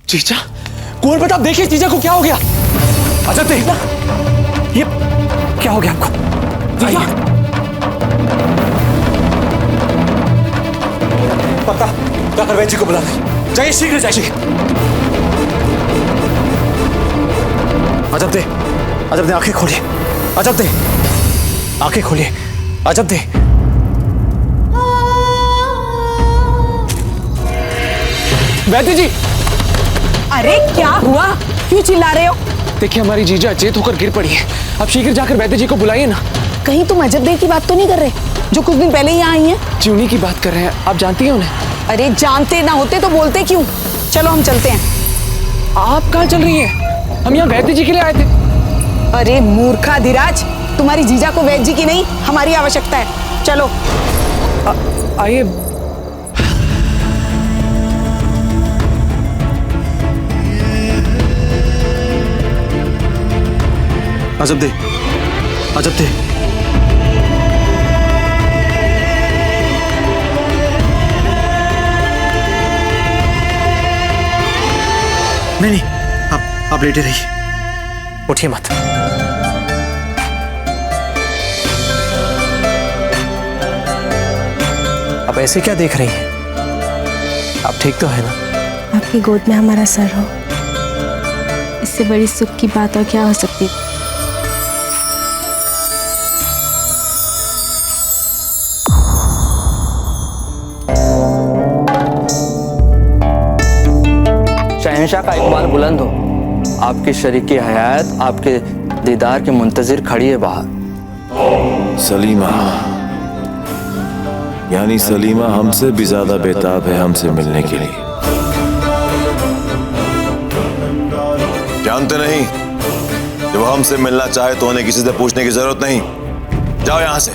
जीजा, कुंवर प्रताप देखिए जीजा को क्या हो गया। अच्छा देखना, ये क्या हो गया आपको? जीजा, पक्का डॉक्टर वैद्य जी को बुला लें। जाइए, शीघ्र जाइए। अजब दे, अजब दे, आंखें खोलिए। अजब दे, आंखें खोलिए। अजब दे। वैद्य जी। अरे क्या हुआ, क्यों चिल्ला रहे हो? देखिए हमारी जीजा अचेत होकर गिर पड़ी है। आप शीघ्र जाकर वैद्य जी को बुलाइए ना। कहीं तुम अजब देव की बात तो नहीं कर रहे, जो कुछ दिन पहले यहाँ आई हैं? जी उन्हीं की बात कर रहे हैं, आप जानती हैं उन्हें? अरे जानते ना होते तो बोलते क्यों? चलो हम चलते हैं। आप कहाँ चल रही हैं? हम यहाँ वैद्य जी के लिए आए थे। अरे मूर्खा धीराज, तुम्हारी जीजा को वैद्य जी की नहीं हमारी आवश्यकता है। चलो आइए। अजब दे, अजब दे। नहीं नहीं, आप लेटे रहिए, उठिए मत। आप ऐसे क्या देख रही हैं? आप ठीक तो है ना? आपकी गोद में हमारा सर हो, इससे बड़ी सुख की बात और क्या हो सकती है? शहंशाह का इकबाल बुलंद हो। आपकी शरीकी हयात आपके दीदार के मुंतजिर खड़ी है बाहर। सलीमा, यानी सलीमा हमसे भी ज्यादा बेताब है हमसे मिलने के लिए। जानते नहीं, जब हमसे मिलना चाहे तो उन्हें किसी से पूछने की जरूरत नहीं। जाओ यहां से।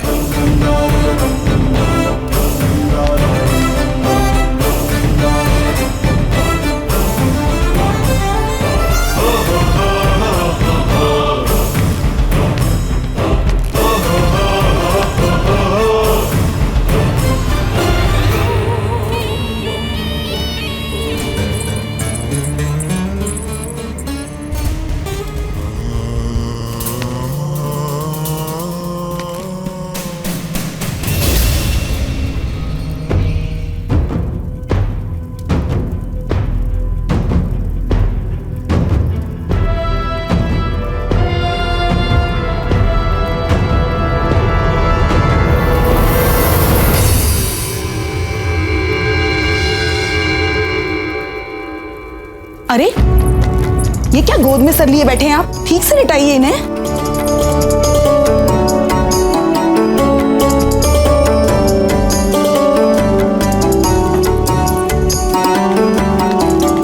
अरे ये क्या गोद में सर लिए बैठे हैं आप? ठीक से लिटाइए इन्हें।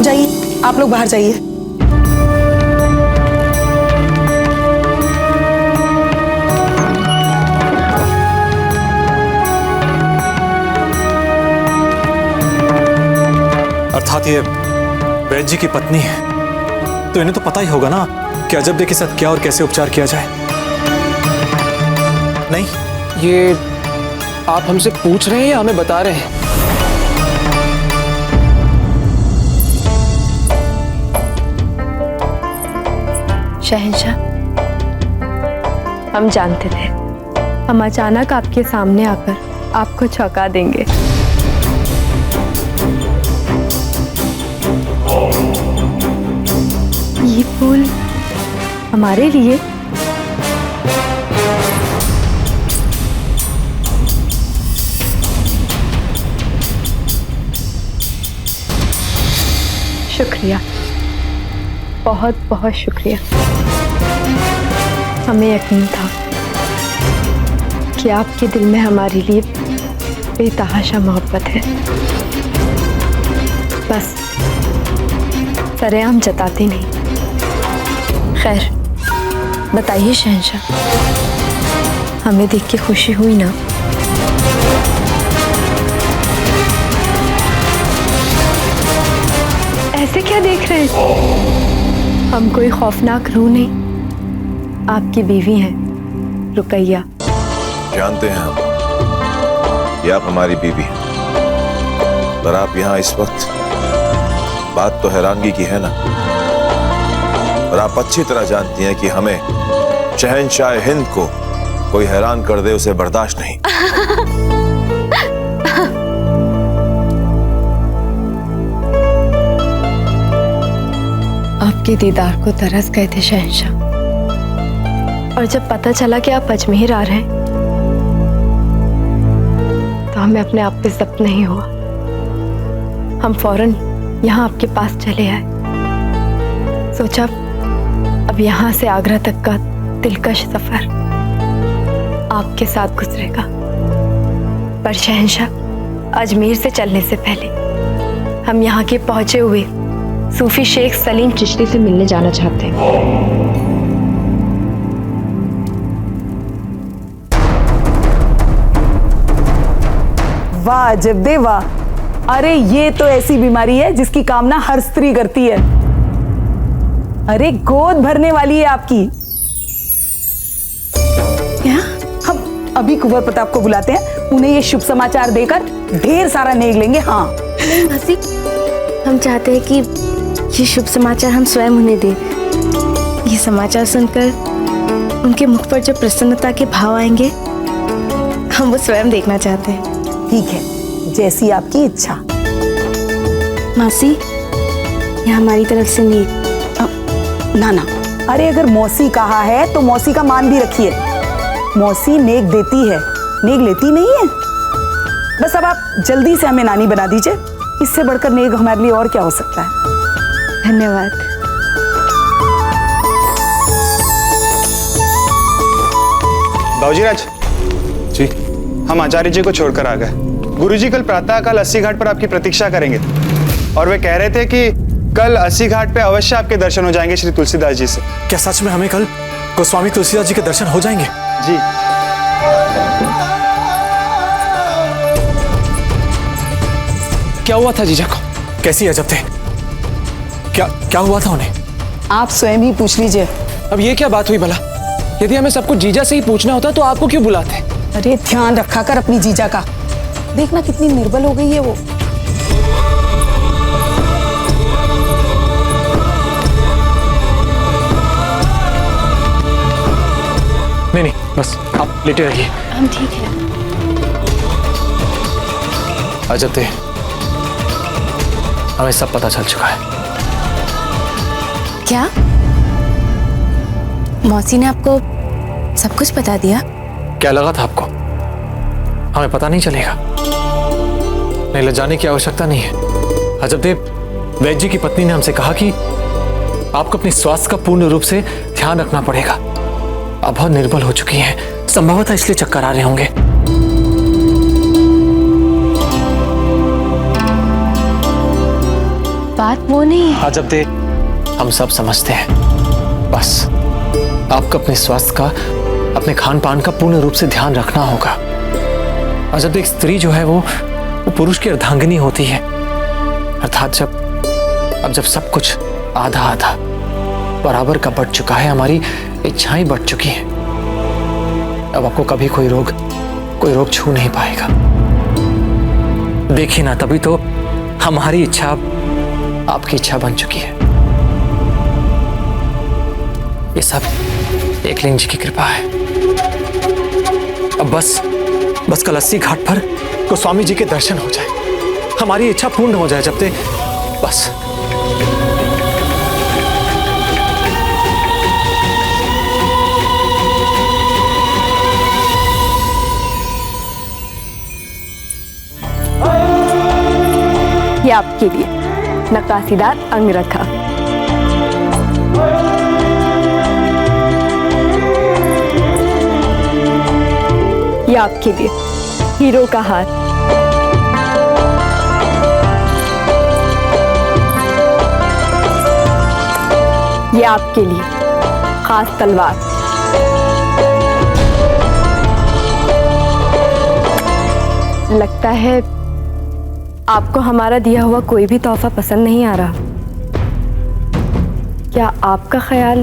जाइए, आप लोग बाहर जाइए। अर्थात ये वैद्य जी की पत्नी है, तो इन्हें तो पता ही होगा ना कि अजब दे के साथ क्या और कैसे उपचार किया जाए। नहीं, ये आप हमसे पूछ रहे हैं या हमें बता रहे हैं? शहंशाह, हम जानते थे हम अचानक आपके सामने आकर आपको चौंका देंगे। ये फूल हमारे लिए? शुक्रिया, बहुत बहुत शुक्रिया। हमें यकीन था कि आपके दिल में हमारे लिए बेतहाशा मोहब्बत है, बस सरेआम जताते नहीं। खैर बताइए शहंशाह, हमें देख के खुशी हुई ना? ऐसे क्या देख रहे हैं? हम कोई खौफनाक रूह नहीं, आपकी बीवी हैं रुकैया। जानते हैं हम कि आप हमारी बीवी हैं, पर आप यहाँ इस वक्त बात तो हैरानगी की है ना, और आप अच्छी तरह जानती हैं कि हमें शहंशाह हिंद को कोई हैरान कर दे उसे बर्दाश्त नहीं। आपके दीदार को तरस गए थे शहंशाह, और जब पता चला कि आप अजमेर आ रहे हैं तो हमें अपने आप पे ज़ब्त नहीं हुआ। हम फौरन यहाँ आपके पास चले आए। सोचा अब यहाँ से आगरा तक का दिलकश सफर आपके साथ गुजरेगा, पर शहंशाह अजमेर से चलने से पहले हम यहाँ के पहुंचे हुए सूफी शेख सलीम चिश्ती से मिलने जाना चाहते हैं। वाह जब्दे वाह, अरे ये तो ऐसी बीमारी है जिसकी कामना हर स्त्री करती है। अरे गोद भरने वाली है आपकी। क्या? हम अभी कुंवर प्रताप को बुलाते हैं, उन्हें ये शुभ समाचार देकर ढेर सारा नेग लेंगे। हाँ नहीं मासी, हम चाहते हैं कि ये शुभ समाचार हम स्वयं उन्हें दें। ये समाचार सुनकर उनके मुख पर जो प्रसन्नता के भाव आएंगे हम वो स्वयं देखना चाहते हैं। ठीक है, जैसी आपकी इच्छा। मासी, ये हमारी तरफ से नेक। ना ना, अरे अगर मौसी कहा है तो मौसी का मान भी रखिए। मौसी नेक देती है, नेक लेती नहीं है। बस अब आप जल्दी से हमें नानी बना दीजिए, इससे बढ़कर नेक हमारे लिए और क्या हो सकता है। धन्यवाद। बाबूजी राज जी। हम आचार्य जी को छोड़कर आ गए। गुरुजी कल प्रातःकाल 80 घाट पर आपकी प्रतीक्षा करेंगे, और वे कह रहे थे कि कल 80 घाट पे अवश्य आपके दर्शन हो जाएंगे श्री तुलसीदास जी से। क्या सच में हमें कल गोस्वामी तुलसीदास जी के दर्शन हो जाएंगे? जी। क्या हुआ था जीजा को? कैसी अजब थे? क्या हुआ था उन्हें? आप स्वयं ही पूछ लीजिए। अब ये क्या बात हुई भला? यदि हमें सब कुछ जीजा से ही पूछना होता तो आपको क्यों बुलाते? अरे ध्यान रखा कर अपनी जीजा का, देखना कितनी निर्बल हो गई है वो। नहीं, बस आप लेटे रहिए। हम ठीक है। अजब थे, हमें सब पता चल चुका है। क्या मौसी ने आपको सब कुछ बता दिया? क्या लगा था आपको हमें पता नहीं चलेगा? नहीं, लजाने की आवश्यकता नहीं है। अजब देव, वैद्य जी की पत्नी ने हमसे कहा कि आपको अपने स्वास्थ्य का पूर्ण रूप से ध्यान रखना पड़ेगा। आप बहुत निर्बल हो चुकी हैं, संभवतः इसलिए चक्कर आ रहे होंगे। बात वो नहीं है। अजब देव, हम सब समझते हैं। बस आपको अपने स्वास्थ्य का, अपने खान पान का पूर्ण रूप से ध्यान रखना होगा। अजब एक स्त्री जो है वो पुरुष की अर्धांगिनी होती है, अर्थात जब सब कुछ आधा आधा बराबर का बढ़ चुका है, हमारी इच्छाएं बढ़ चुकी हैं, अब आपको कभी कोई रोग छू नहीं पाएगा। देखिए ना, तभी तो हमारी इच्छा आपकी इच्छा बन चुकी है। ये सब एकलिंग जी की कृपा है। अब बस कल 80 घाट पर गोस्वामी जी के दर्शन हो जाए, हमारी इच्छा पूर्ण हो जाए। जब तक बस ये आपके लिए नक्काशीदार अंगरखा। ये आपके लिए हीरो का हार। ये आपके लिए खास तलवार। लगता है आपको हमारा दिया हुआ कोई भी तोहफा पसंद नहीं आ रहा। क्या आपका ख्याल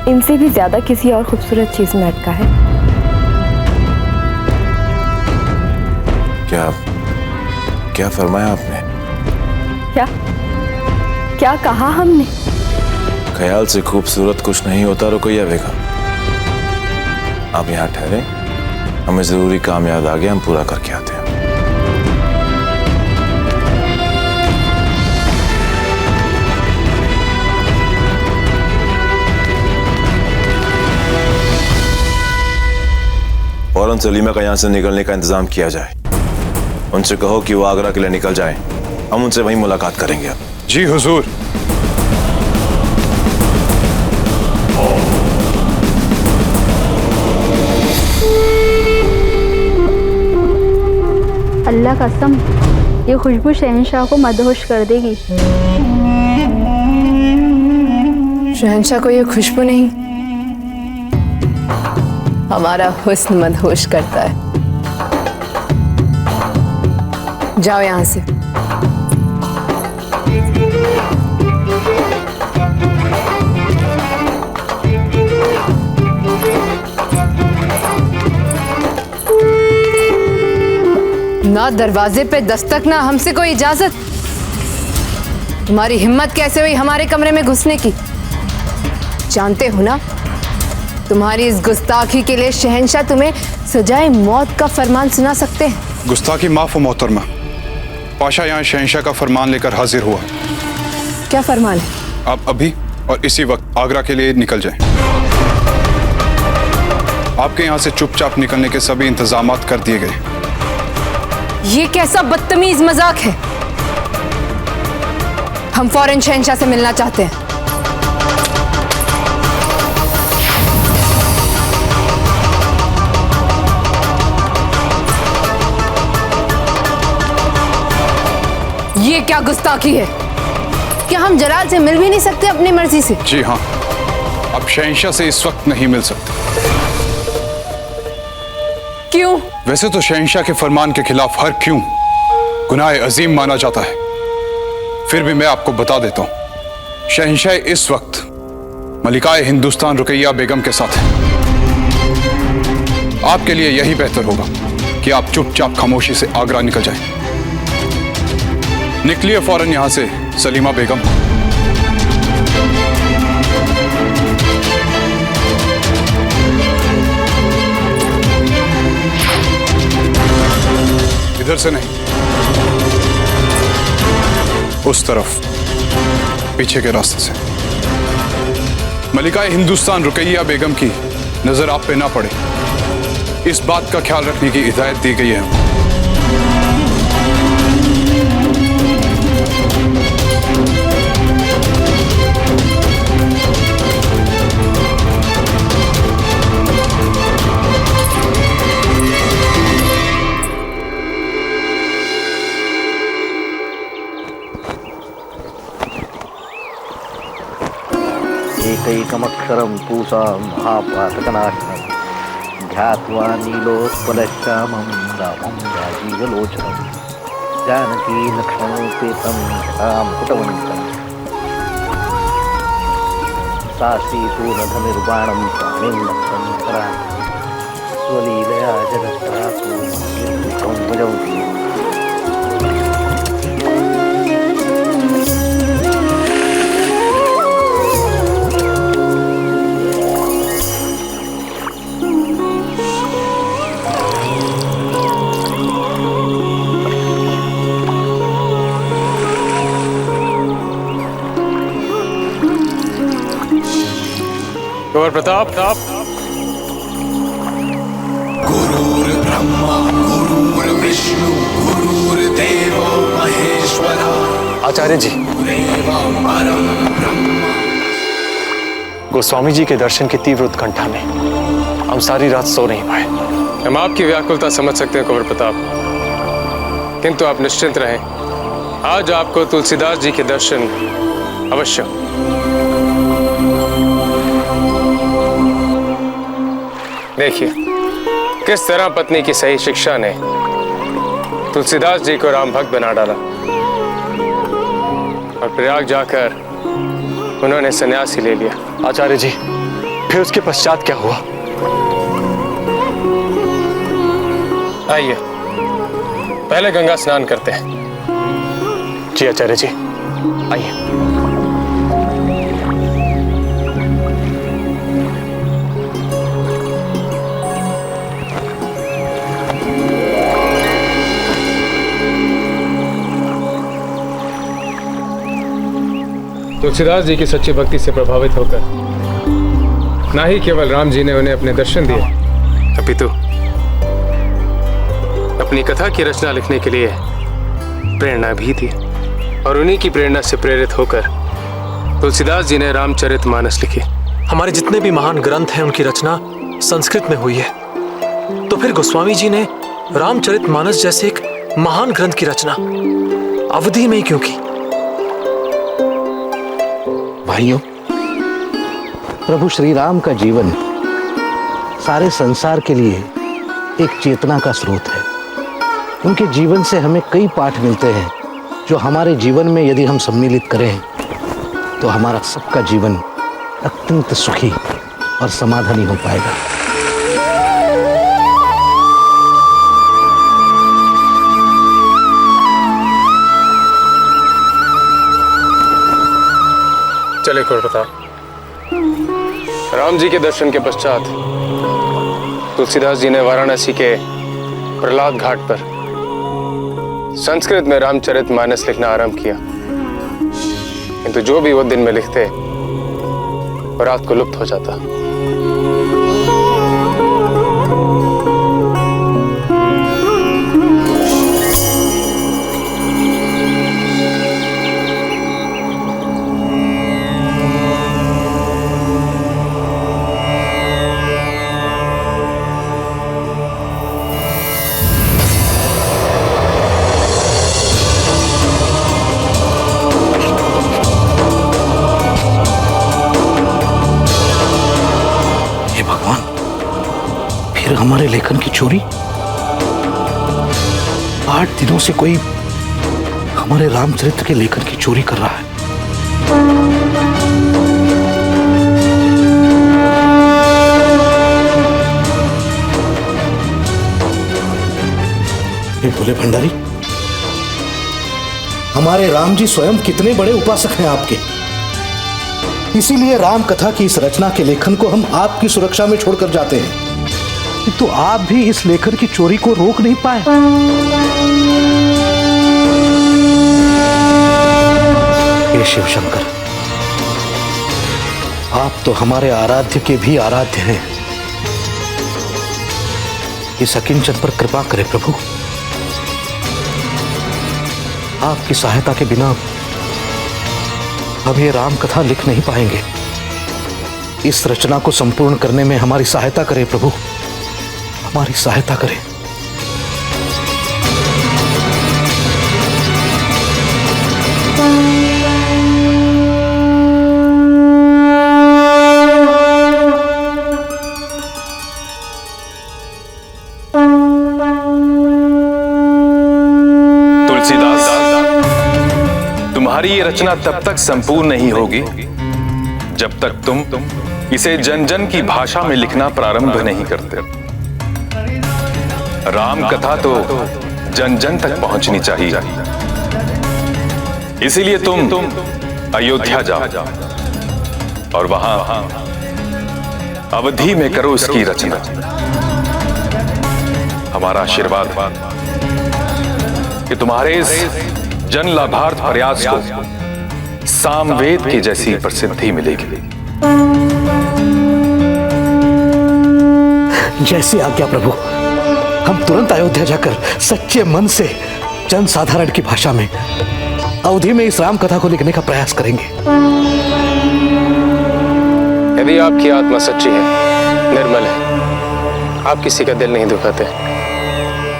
इनसे भी ज्यादा किसी और खूबसूरत चीज में अटका है? क्या फरमाया आपने? क्या क्या कहा हमने? ख्याल से खूबसूरत कुछ नहीं होता रुकैया बेगम। आप यहाँ ठहरे, हमें जरूरी काम याद आ गया, हम पूरा करके आते हैं। फौरन सलीमा का यहाँ से निकलने का इंतजाम किया जाए। उनसे कहो कि वो आगरा के लिए निकल जाएं। हम उनसे वहीं मुलाकात करेंगे। अब जी हुजूर। अल्लाह कसम, ये खुशबू शहंशाह को मदहोश कर देगी। शहंशाह को ये खुशबू नहीं, हमारा हुस्न मदहोश करता है। जाओ यहां से। ना दरवाजे पे दस्तक, ना हमसे कोई इजाजत। तुम्हारी हिम्मत कैसे हुई हमारे कमरे में घुसने की? जानते हो ना, तुम्हारी इस गुस्ताखी के लिए शहंशाह तुम्हें सजाए मौत का फरमान सुना सकते हैं। गुस्ताखी माफ हो मोहतरमा। पाशा यहाँ शहंशाह का फरमान लेकर हाजिर हुआ। क्या फरमान है? आप अभी और इसी वक्त आगरा के लिए निकल जाएं। आपके यहाँ से चुपचाप निकलने के सभी इंतजामात कर दिए गए। ये कैसा बदतमीज मजाक है? हम फौरन शहंशाह से मिलना चाहते हैं। ये क्या गुस्ताखी है? क्या हम जलाल से मिल भी नहीं सकते अपनी मर्जी से? जी हाँ, अब शहंशाह से इस वक्त नहीं मिल सकते। क्यों? वैसे तो शहंशाह के फरमान के खिलाफ हर क्यों गुनाह अजीम माना जाता है, फिर भी मैं आपको बता देता हूं, शहंशाह इस वक्त मलिकाए हिंदुस्तान रुकैया बेगम के साथ है। आपके लिए यही बेहतर होगा कि आप चुपचाप खामोशी से आगरा निकल जाएं। निकलिए फौरन यहां से सलीमा बेगम। इधर से नहीं, उस तरफ पीछे के रास्ते से। मलिकाए हिंदुस्तान रुकैया बेगम की नजर आप पे ना पड़े, इस बात का ख्याल रखने की हिदायत दी गई है। एकैकमक्षरं पूषा महापातकनाशनं ध्यात्वा नीलोत्पलश्यामं रामं राजीवलोचनं जानकी लक्ष्मणोपेतं राम कुटवन्तं सासीतूर्णधनुर्बाणं प्राणिं लक्षं करामि स्वलीलया जगत्त्रातु निर्मुखं भजौति। कुंवर प्रताप, गुरुर् ब्रह्मा गुरुर्विष्णु गुरुर्देवो महेश्वरा। आचार्य जी, गोस्वामी जी के दर्शन की तीव्र उत्कंठा में हम सारी रात सो नहीं पाए। हम आपकी व्याकुलता समझ सकते हैं कुंवर प्रताप, किंतु आप निश्चिंत रहें, आज आपको तुलसीदास जी के दर्शन अवश्य। देखिए किस तरह पत्नी की सही शिक्षा ने तुलसीदास जी को राम भक्त बना डाला और प्रयाग जाकर उन्होंने संन्यास ही ले लिया। आचार्य जी, फिर उसके पश्चात क्या हुआ? आइए पहले गंगा स्नान करते हैं। जी आचार्य जी, आइए। तुलसीदास जी की सच्ची भक्ति से प्रभावित होकर ना ही केवल राम जी ने उन्हें अपने दर्शन दिए, अपितु अपनी कथा की रचना लिखने के लिए प्रेरणा भी दी। और उन्हीं की प्रेरणा से प्रेरित होकर तुलसीदास जी ने रामचरितमानस लिखी। हमारे जितने भी महान ग्रंथ हैं उनकी रचना संस्कृत में हुई है, तो फिर गोस्वामी जी ने रामचरितमानस जैसे एक महान ग्रंथ की रचना अवधि में ही क्यों की? भाइयों, प्रभु श्री राम का जीवन सारे संसार के लिए एक चेतना का स्रोत है। उनके जीवन से हमें कई पाठ मिलते हैं जो हमारे जीवन में यदि हम सम्मिलित करें तो हमारा सबका जीवन अत्यंत सुखी और समाधानी हो पाएगा। चले कुरप्रताप, राम जी के दर्शन के पश्चात तुलसीदास जी ने वाराणसी के प्रहलाद घाट पर संस्कृत में रामचरितमानस लिखना आरंभ किया, किंतु जो भी वो दिन में लिखते वो रात को लुप्त हो जाता। हमारे लेखन की चोरी? 8 दिनों से कोई हमारे रामचरित्र के लेखन की चोरी कर रहा है। ये भोले भंडारी, हमारे राम जी स्वयं कितने बड़े उपासक हैं आपके, इसीलिए राम कथा की इस रचना के लेखन को हम आपकी सुरक्षा में छोड़कर जाते हैं, तो आप भी इस लेखन की चोरी को रोक नहीं पाए। हे शिव शंकर, आप तो हमारे आराध्य के भी आराध्य हैं। इस अकिंचन पर कृपा करें प्रभु। आपकी सहायता के बिना हम ये राम कथा लिख नहीं पाएंगे। इस रचना को संपूर्ण करने में हमारी सहायता करें प्रभु, हमारी सहायता करें। तुलसीदास, तुम्हारी ये रचना तब तक संपूर्ण नहीं होगी जब तक तुम इसे जन जन की भाषा में लिखना प्रारंभ नहीं करते। राम कथा तो जन जन तक पहुंचनी चाहिए, इसीलिए तुम अयोध्या जाओ और वहां अवधि में करो इसकी रचना। हमारा आशीर्वाद कि तुम्हारे इस जन लाभार्थ प्रयास को सामवेद की जैसी प्रसिद्धि मिलेगी। जैसी आज्ञा प्रभु, हम तुरंत अयोध्या जाकर सच्चे मन से जन साधारण की भाषा में अवधि में इस राम कथा को लिखने का प्रयास करेंगे। यदि आपकी आत्मा सच्ची है, निर्मल है, आप किसी का दिल नहीं दुखाते,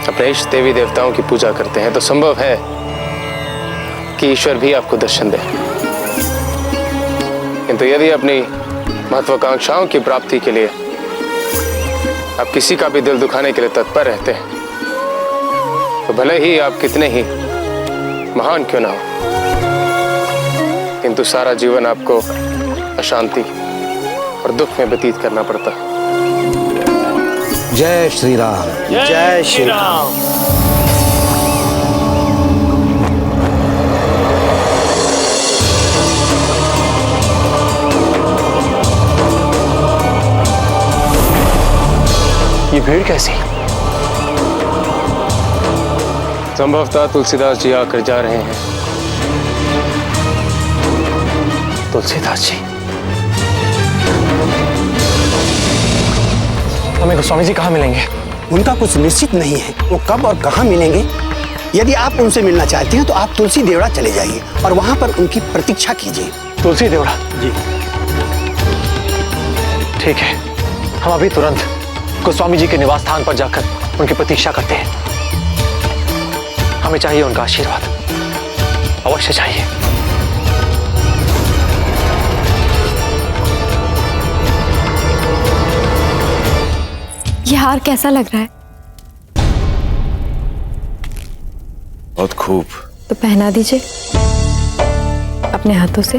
अपने इष्ट देवी देवताओं की पूजा करते हैं, तो संभव है कि ईश्वर भी आपको दर्शन दे। किंतु यदि अपनी महत्वाकांक्षाओं की प्राप्ति के लिए आप किसी का भी दिल दुखाने के लिए तत्पर रहते हैं, तो भले ही आप कितने ही महान क्यों ना हो, किंतु सारा जीवन आपको अशांति और दुख में व्यतीत करना पड़ता। जय श्री राम। जय श्री राम। ये भीड़ कैसी? संभवतः तुलसीदास जी आकर जा रहे हैं। तुलसीदास जी, हमें गोस्वामी जी कहाँ मिलेंगे? उनका कुछ निश्चित नहीं है, वो कब और कहाँ मिलेंगे। यदि आप उनसे मिलना चाहते हैं तो आप तुलसी देवड़ा चले जाइए और वहां पर उनकी प्रतीक्षा कीजिए। तुलसी देवड़ा? जी ठीक है, हम अभी तुरंत गोस्वामी जी के निवास स्थान पर जाकर उनकी प्रतीक्षा करते हैं। हमें चाहिए उनका आशीर्वाद, अवश्य चाहिए। ये हार कैसा लग रहा है? बहुत खूब। तो पहना दीजिए अपने हाथों से।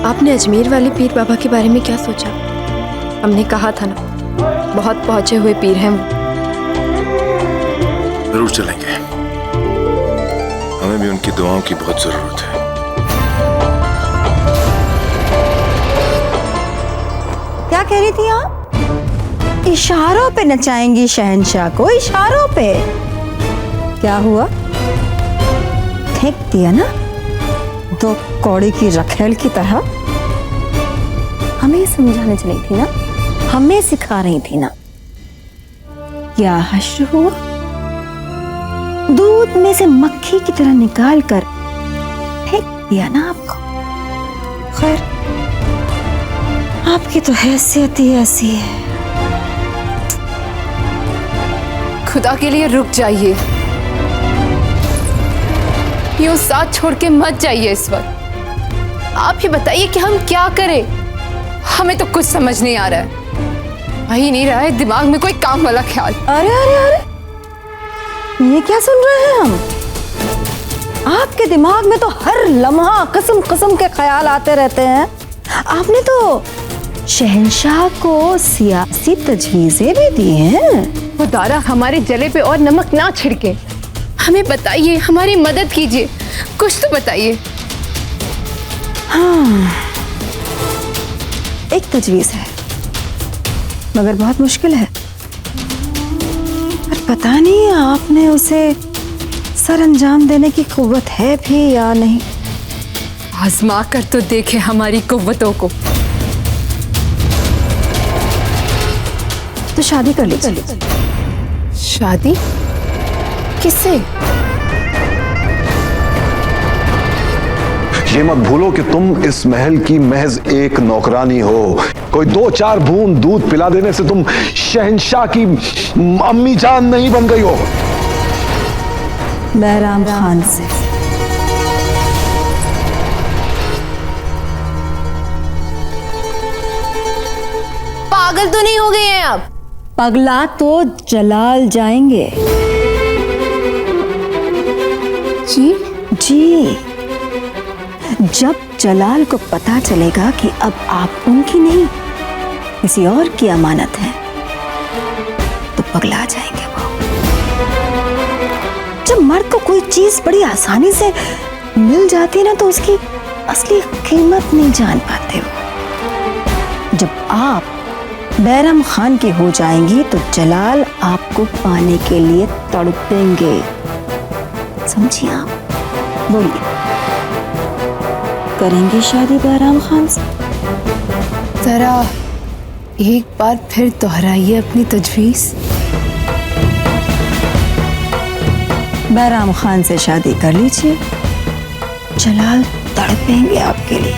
आपने अजमेर वाले पीर बाबा के बारे में क्या सोचा? हमने कहा था ना, बहुत पहुंचे हुए पीर हैं वो। जरूर चलेंगे, हमें भी उनकी दुआओं की बहुत जरूरत है। क्या कह रही थी आप? इशारों पे नचाएंगी शहंशाह को, इशारों पे। क्या हुआ? फेंक दिया ना, दो कौड़ी की रखेल की तरह। हमें समझाने चली थी ना, हमें सिखा रही थी ना। क्या हश्र हुआ? दूध में से मक्खी की तरह निकाल कर फेंक दिया ना आपको। खैर, आपकी तो हैसियत ही ऐसी है। खुदा के लिए रुक जाइए, यूं साथ छोड़ के मत जाइए इस वक्त। आप ही बताइए कि हम क्या करें? हमें तो कुछ समझ नहीं आ रहा है, आ ही नहीं रहा है दिमाग में कोई काम वाला ख्याल। अरे अरे अरे, ये क्या सुन रहे हैं हम? आपके दिमाग में तो हर लम्हा किस्म किस्म के ख्याल आते रहते हैं। आपने तो शहंशाह को सियासी तजवीज़ें भी दी हैं। खुदारा हमारे जले पे और नमक ना छिड़के, हमें बताइए, हमारी मदद कीजिए, कुछ तो बताइए। हाँ, एक तजवीज़ है मगर बहुत मुश्किल है, पर पता नहीं आपने उसे सर अंजाम देने की कुव्वत है भी या नहीं। आजमा कर तो देखे हमारी कुव्वतों को। तो शादी कर लीजिए। शादी? किससे? ये मत भूलो कि तुम इस महल की महज एक नौकरानी हो। कोई 2-4 बूंद दूध पिला देने से तुम शहंशाह की अम्मी जान नहीं बन गई हो। बैराम खान से। पागल तो नहीं हो गए हैं आप? पगला तो जलाल जाएंगे। जी जी, जब जलाल को पता चलेगा कि अब आप उनकी नहीं किसी और की अमानत है, तो पगला जाएंगे वो। जब मर्द को कोई चीज बड़ी आसानी से मिल जाती है ना, तो उसकी असली कीमत नहीं जान पाते वो। जब आप बैरम खान की हो जाएंगी तो जलाल आपको पाने के लिए तड़पेंगे। समझिए आप? बोलिए, करेंगे शादी बैराम खान से? जरा एक बार फिर दोहराइए अपनी तजवीज़। बैराम खान से शादी कर लीजिए, जलाल तड़पेंगे आपके लिए।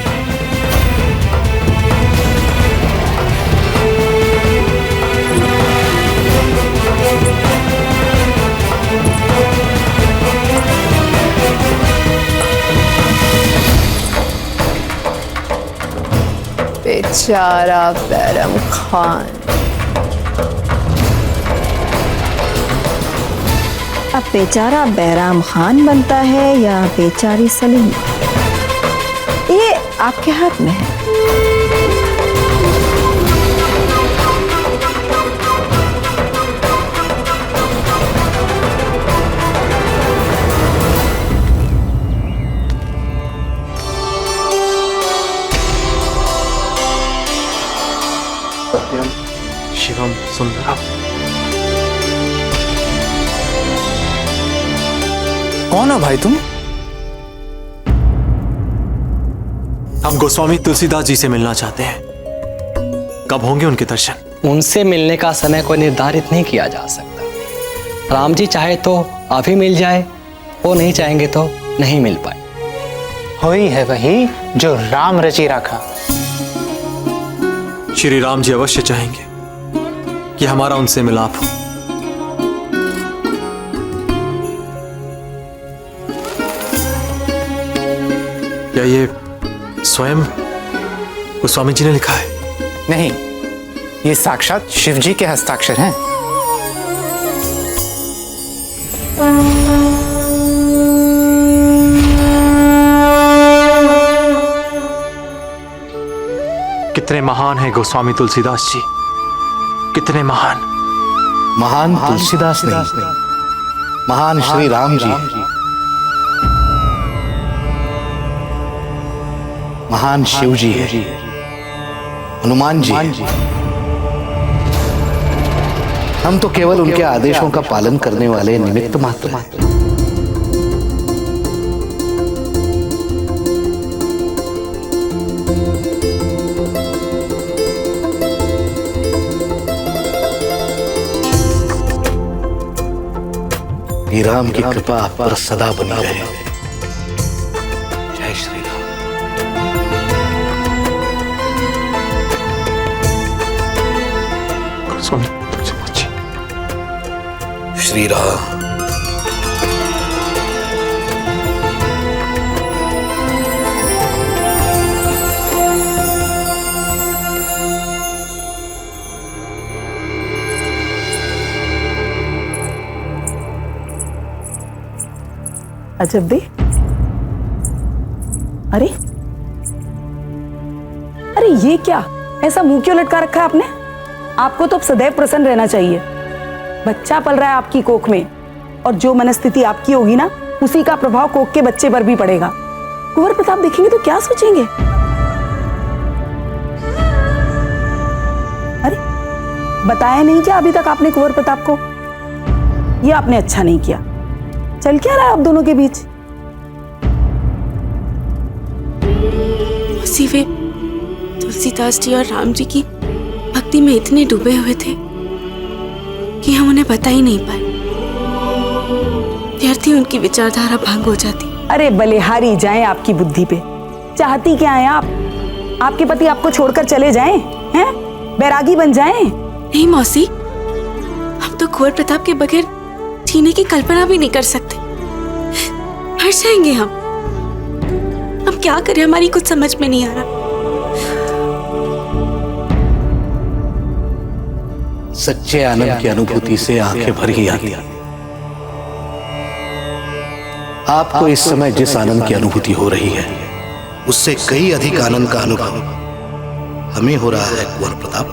बेचारा बैरम खान। अब बेचारा बैराम खान बनता है या बेचारी सलीमा, ये आपके हाथ में है। शिवम सुंदरम। कौन हो भाई तुम? हम गोस्वामी तुलसीदास जी से मिलना चाहते हैं। कब होंगे उनके दर्शन? उनसे मिलने का समय कोई निर्धारित नहीं किया जा सकता। राम जी चाहे तो अभी मिल जाए, वो नहीं चाहेंगे तो नहीं मिल पाए। हुई है वही जो राम रची रखा। श्री राम जी अवश्य चाहेंगे कि हमारा उनसे मिलाप हो। क्या ये स्वयं गोस्वामी जी ने लिखा है? नहीं, ये साक्षात शिव जी के हस्ताक्षर हैं। कितने महान हैं गोस्वामी तुलसीदास जी, कितने महान। महान तुलसीदास नहीं, महान श्री राम जी, महान शिव जी है, हनुमान जी है। हम तो केवल उनके आदेशों का पालन करने वाले निमित्त मात्र हैं। श्री राम की कृपा आप पर सदा बनी रहे। जय श्री राम। श्री राम। अजब दे। अरे अरे ये क्या, ऐसा मुंह क्यों लटका रखा है आपने? आपको तो अब सदैव प्रसन्न रहना चाहिए। बच्चा पल रहा है आपकी कोख में, और जो मनस्थिति आपकी होगी ना, उसी का प्रभाव कोख के बच्चे पर भी पड़ेगा। कुंवर प्रताप देखेंगे तो क्या सोचेंगे? अरे बताया नहीं क्या अभी तक आपने कुंवर प्रताप को? ये आपने अच्छा नहीं किया। चल क्या रहा है आप दोनों के बीच? वे तुलसीदास जी और राम जी की भक्ति में इतने डूबे हुए थे कि हम उन्हें बता ही नहीं पाए। व्यर्थ ही उनकी विचारधारा भंग हो जाती। अरे बलिहारी जाएं आपकी बुद्धि पे। चाहती क्या है आप? आपके पति आपको छोड़कर चले जाएं, हैं? बैरागी बन जाएं? नहीं मौसी, हम तो कुंवर प्रताप के बगैर जीने की कल्पना भी नहीं कर सकते। मर जाएंगे हम। क्या करें, हमारी कुछ समझ में नहीं आ रहा। सच्चे आनंद की अनुभूति से आंखें भर ही आती। आपको इस समय जिस आनंद की अनुभूति हो रही है, उससे कई अधिक आनंद का अनुभव हमें हो रहा है कुंवर प्रताप।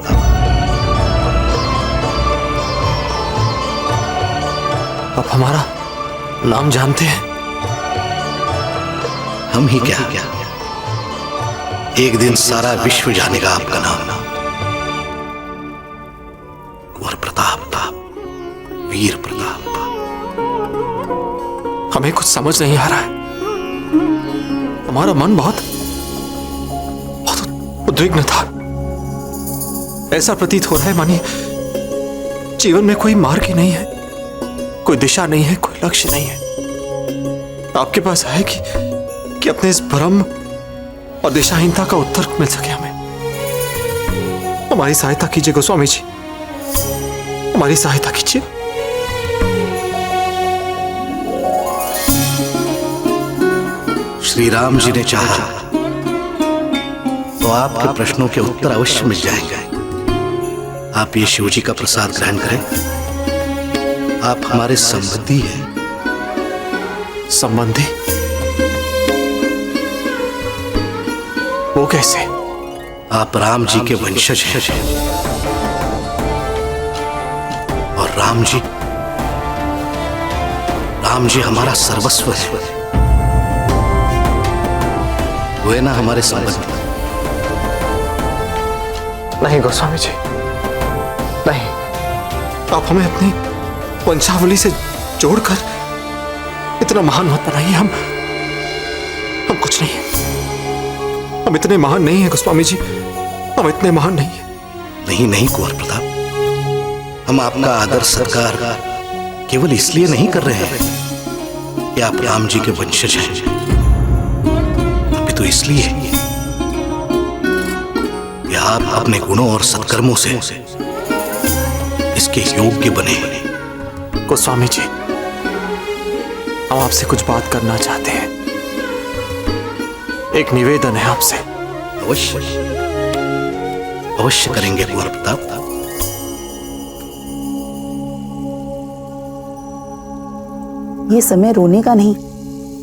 आप हमारा नाम जानते हैं? हम ही क्या, एक दिन सारा विश्व जानेगा आपका नाम। कुंवर प्रताप, वीर प्रताप। हमें कुछ समझ नहीं आ रहा है। हमारा मन बहुत उद्विग्न था। ऐसा प्रतीत हो रहा है मानिए जीवन में कोई मार्ग ही नहीं है, कोई दिशा नहीं है, कोई लक्ष्य नहीं है। आपके पास है कि अपने इस भ्रम और दिशाहीनता का उत्तर मिल सके हमें। हमारी सहायता कीजिए गोस्वामी जी, हमारी सहायता कीजिए। श्री राम जी ने चाहा तो आपके प्रश्नों के उत्तर अवश्य मिल जाएंगे। आप ये शिव जी का प्रसाद ग्रहण करें। आप हमारे संबंधी हैं। संबंधी? वो कैसे? आप राम जी के वंशज हैं और राम जी हमारा सर्वस्व है। वे ना हमारे संबंधी। नहीं गोस्वामी जी, नहीं, आप हमें अपनी वंशावली से जोड़कर इतना महान मत बनाइए। हम कुछ नहीं है, हम इतने महान नहीं है गोस्वामी जी, हम इतने महान नहीं है। नहीं नहीं कुंवर प्रताप, हम आपका आदर सत्कार केवल इसलिए नहीं कर रहे हैं कि आप राम जी के वंशज हैं, अभी तो इसलिए कि आप अपने गुणों और सत्कर्मों से इसके योग्य बने। गोस्वामी जी, हम आपसे कुछ बात करना चाहते हैं। एक निवेदन है आपसे। अवश्य अवश्य करेंगे कुंवर प्रताप। ये समय रोने का नहीं,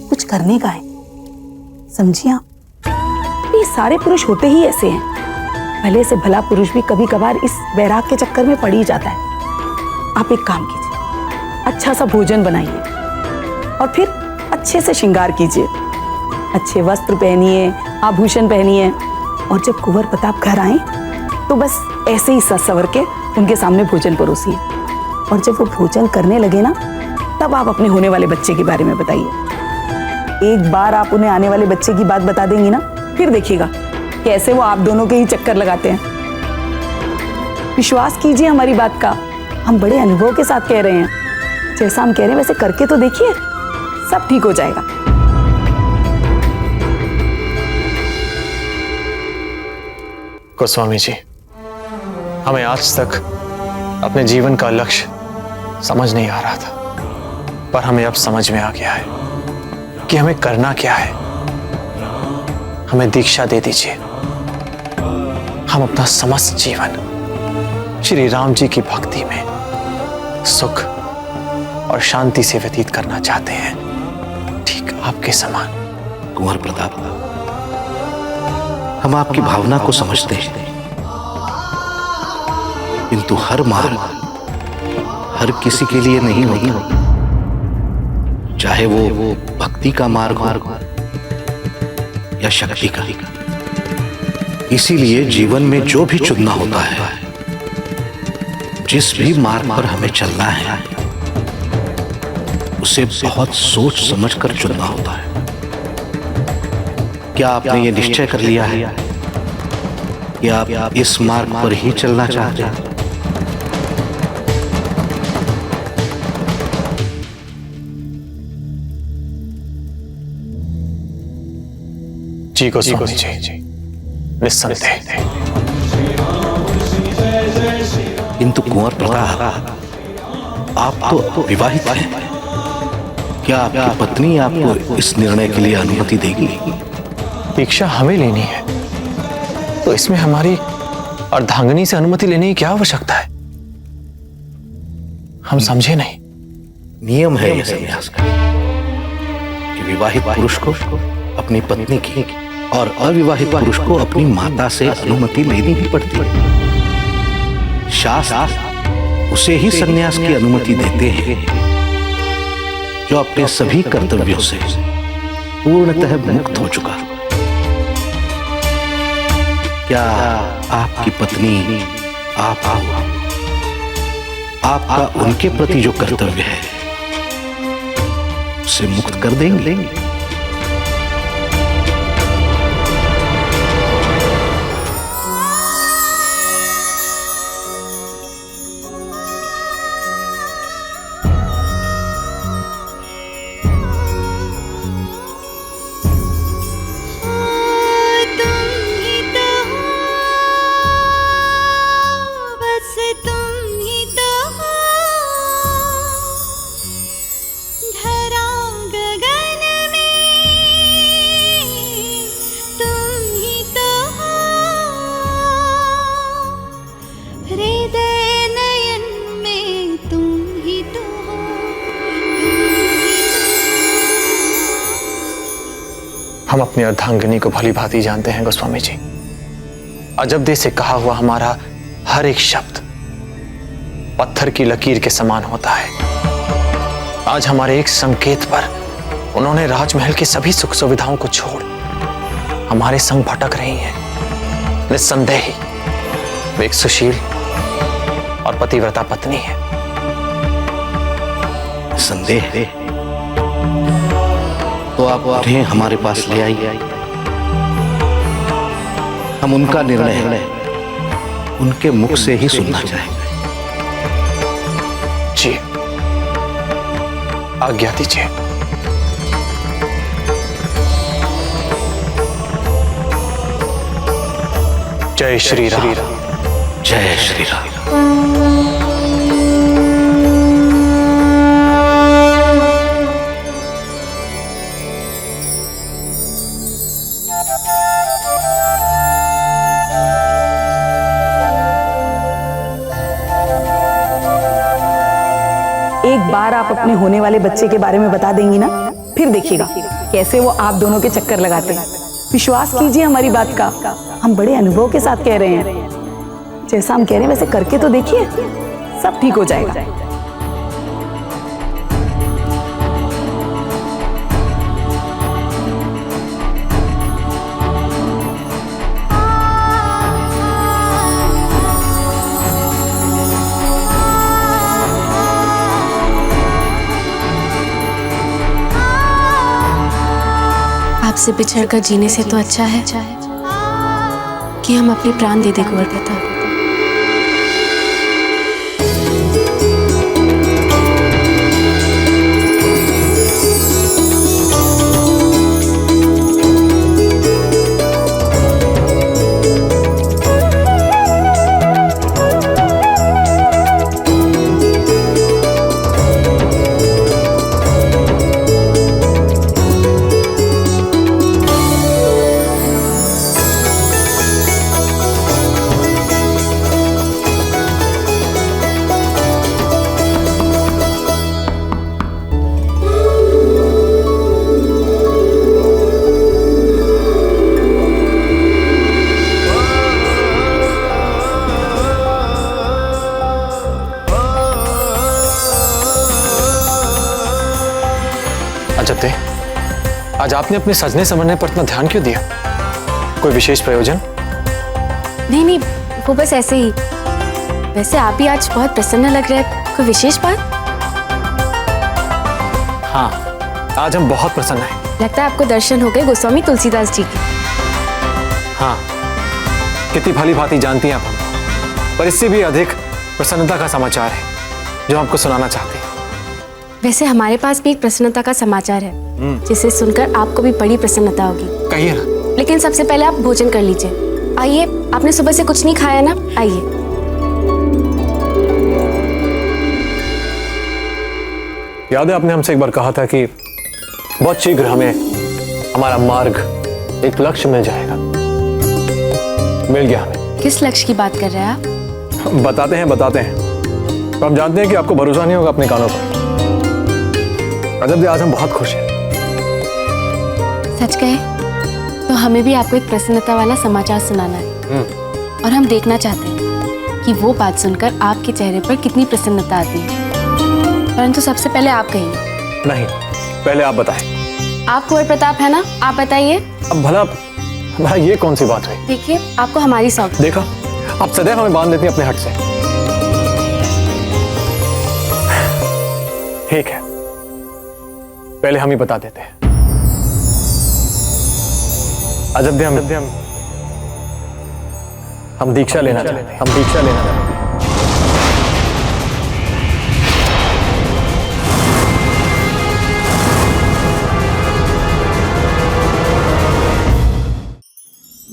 कुछ करने का है, समझिए आप। ये सारे पुरुष होते ही ऐसे हैं। भले से भला पुरुष भी कभी कभार इस वैराग के चक्कर में पड़ ही जाता है। आप एक काम कीजिए, अच्छा सा भोजन बनाइए और फिर अच्छे से श्रृंगार कीजिए, अच्छे वस्त्र पहनिए, आभूषण पहनिए, और जब कुंवर प्रताप घर आए तो बस ऐसे ही सज संवर के उनके सामने भोजन परोसिए। और जब वो भोजन करने लगे ना, तब आप अपने होने वाले बच्चे के बारे में बताइए। एक बार आप उन्हें आने वाले बच्चे की बात बता देंगी ना, फिर देखिएगा कैसे वो आप दोनों के ही चक्कर लगाते हैं। विश्वास कीजिए हमारी बात का, हम बड़े अनुभव के साथ कह रहे हैं। जैसा हम कह रहे हैं वैसे करके तो देखिए, सब ठीक हो जाएगा। गोस्वामी जी, हमें आज तक अपने जीवन का लक्ष्य समझ नहीं आ रहा था, पर हमें अब समझ में आ गया है कि हमें करना क्या है। हमें दीक्षा दे दीजिए। हम अपना समस्त जीवन श्री राम जी की भक्ति में सुख और शांति से व्यतीत करना चाहते हैं, ठीक आपके समान। कुंवर प्रताप, हम आपकी भावना को समझते हैं, किंतु हर मार्ग हर किसी के लिए नहीं होता, चाहे वो भक्ति का मार्ग हो या शक्ति का। इसीलिए जीवन में जो भी चुनना होता है, जिस भी मार्ग पर हमें चलना है, उसे बहुत सोच समझ कर चुनना होता है। क्या आपने ये निश्चय कर लिया है कि आप इस मार्ग पर ही चलना चाहते हैं? जी गोस्वामी जी, निस्संदेह। किंतु कुंवर प्रताप, आप तो विवाहित हैं, क्या आपकी पत्नी आपको इस निर्णय के लिए अनुमति देगी? दीक्षा हमें लेनी है, तो इसमें हमारी अर्धांगिनी से अनुमति लेने की क्या आवश्यकता है? हम समझे नहीं। नियम है यह संन्यास का कि विवाहित पुरुष को अपनी पत्नी की और अविवाहित पुरुष को अपनी माता से अनुमति लेनी ही पड़ती है। शास्त्र उसे ही संन्यास की अनुमति देते हैं जो अपने सभी कर्तव्यों से पूर्णतः मुक्त हो चुका। क्या आपकी पत्नी आपका उनके प्रति जो कर्तव्य है उसे मुक्त कर देंगे? हम अपनी अर्धांगिनी को भली भांति जानते हैं गोस्वामी जी। अजबदे से कहा हुआ हमारा हर एक शब्द पत्थर की लकीर के समान होता है। आज हमारे एक संकेत पर उन्होंने राजमहल की सभी सुख सुविधाओं को छोड़ हमारे संग भटक रही हैं। निस्संदेह ही वे एक सुशील और पतिव्रता पत्नी है। संदेह है तो आप उन्हें हमारे पास ले आइए। हम उनका निर्णय उनके मुख से ही सुनना चाहेंगे। जी, आज्ञा दीजिए। जय श्री राम। जय श्री राम। एक बार आप अपने होने वाले बच्चे के बारे में बता देंगी ना, फिर देखिएगा कैसे वो आप दोनों के चक्कर लगाते हैं। विश्वास कीजिए हमारी बात का, हम बड़े अनुभव के साथ कह रहे हैं। जैसा हम कह रहे हैं वैसे करके तो देखिए, सब ठीक हो जाएगा। आपसे बिछड़ कर जीने से तो अच्छा है कि हम अपने प्राण दे दे कुंवर प्रताप। अजब दे, आज आपने अपने सजने संवरने पर इतना ध्यान क्यों दिया? कोई विशेष प्रयोजन? नहीं, वो बस ऐसे ही। वैसे आप ही आज बहुत प्रसन्न लग रहे हैं, कोई विशेष बात? हाँ, आज हम बहुत प्रसन्न हैं। लगता है आपको दर्शन हो गए गोस्वामी तुलसीदास जी के। हाँ, कितनी भली भांति जानती हैं आप हम, पर इससे भी अधिक प्रसन्नता का समाचार है जो आपको सुनाना चाहते हैं। वैसे हमारे पास भी एक प्रसन्नता का समाचार है जिसे सुनकर आपको भी बड़ी प्रसन्नता होगी। कहिए ना। लेकिन सबसे पहले आप भोजन कर लीजिए। आइए, आपने सुबह से कुछ नहीं खाया ना, आइए। याद है आपने हमसे एक बार कहा था कि बहुत शीघ्र हमें हमारा मार्ग, एक लक्ष्य मिल जाएगा। मिल गया हमें। किस लक्ष्य की बात कर रहे हैं आप? बताते हैं तो हम जानते हैं कि आपको भरोसा नहीं होगा अपने कानों पर। अजब, आज हम बहुत खुश हैं। सच कहे तो हमें भी आपको एक प्रसन्नता वाला समाचार सुनाना है और हम देखना चाहते हैं कि वो बात सुनकर आपके चेहरे पर कितनी प्रसन्नता आती है। परंतु सबसे पहले आप कहिए। नहीं, पहले आप बताएं। आप कुंवर प्रताप है ना, आप बताइए। अब भला ये कौन सी बात हुई? देखिए, आपको हमारी सौगात। देखा, आप सदैव हमें बांध देती हैं अपने हट से। ठीक है, पहले हम ही बता देते हैं। अजब दे, हम दीक्षा लेना चाहते हैं।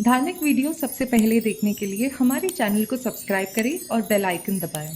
धार्मिक वीडियो सबसे पहले देखने के लिए हमारे चैनल को सब्सक्राइब करें और बेल आइकन दबाएं।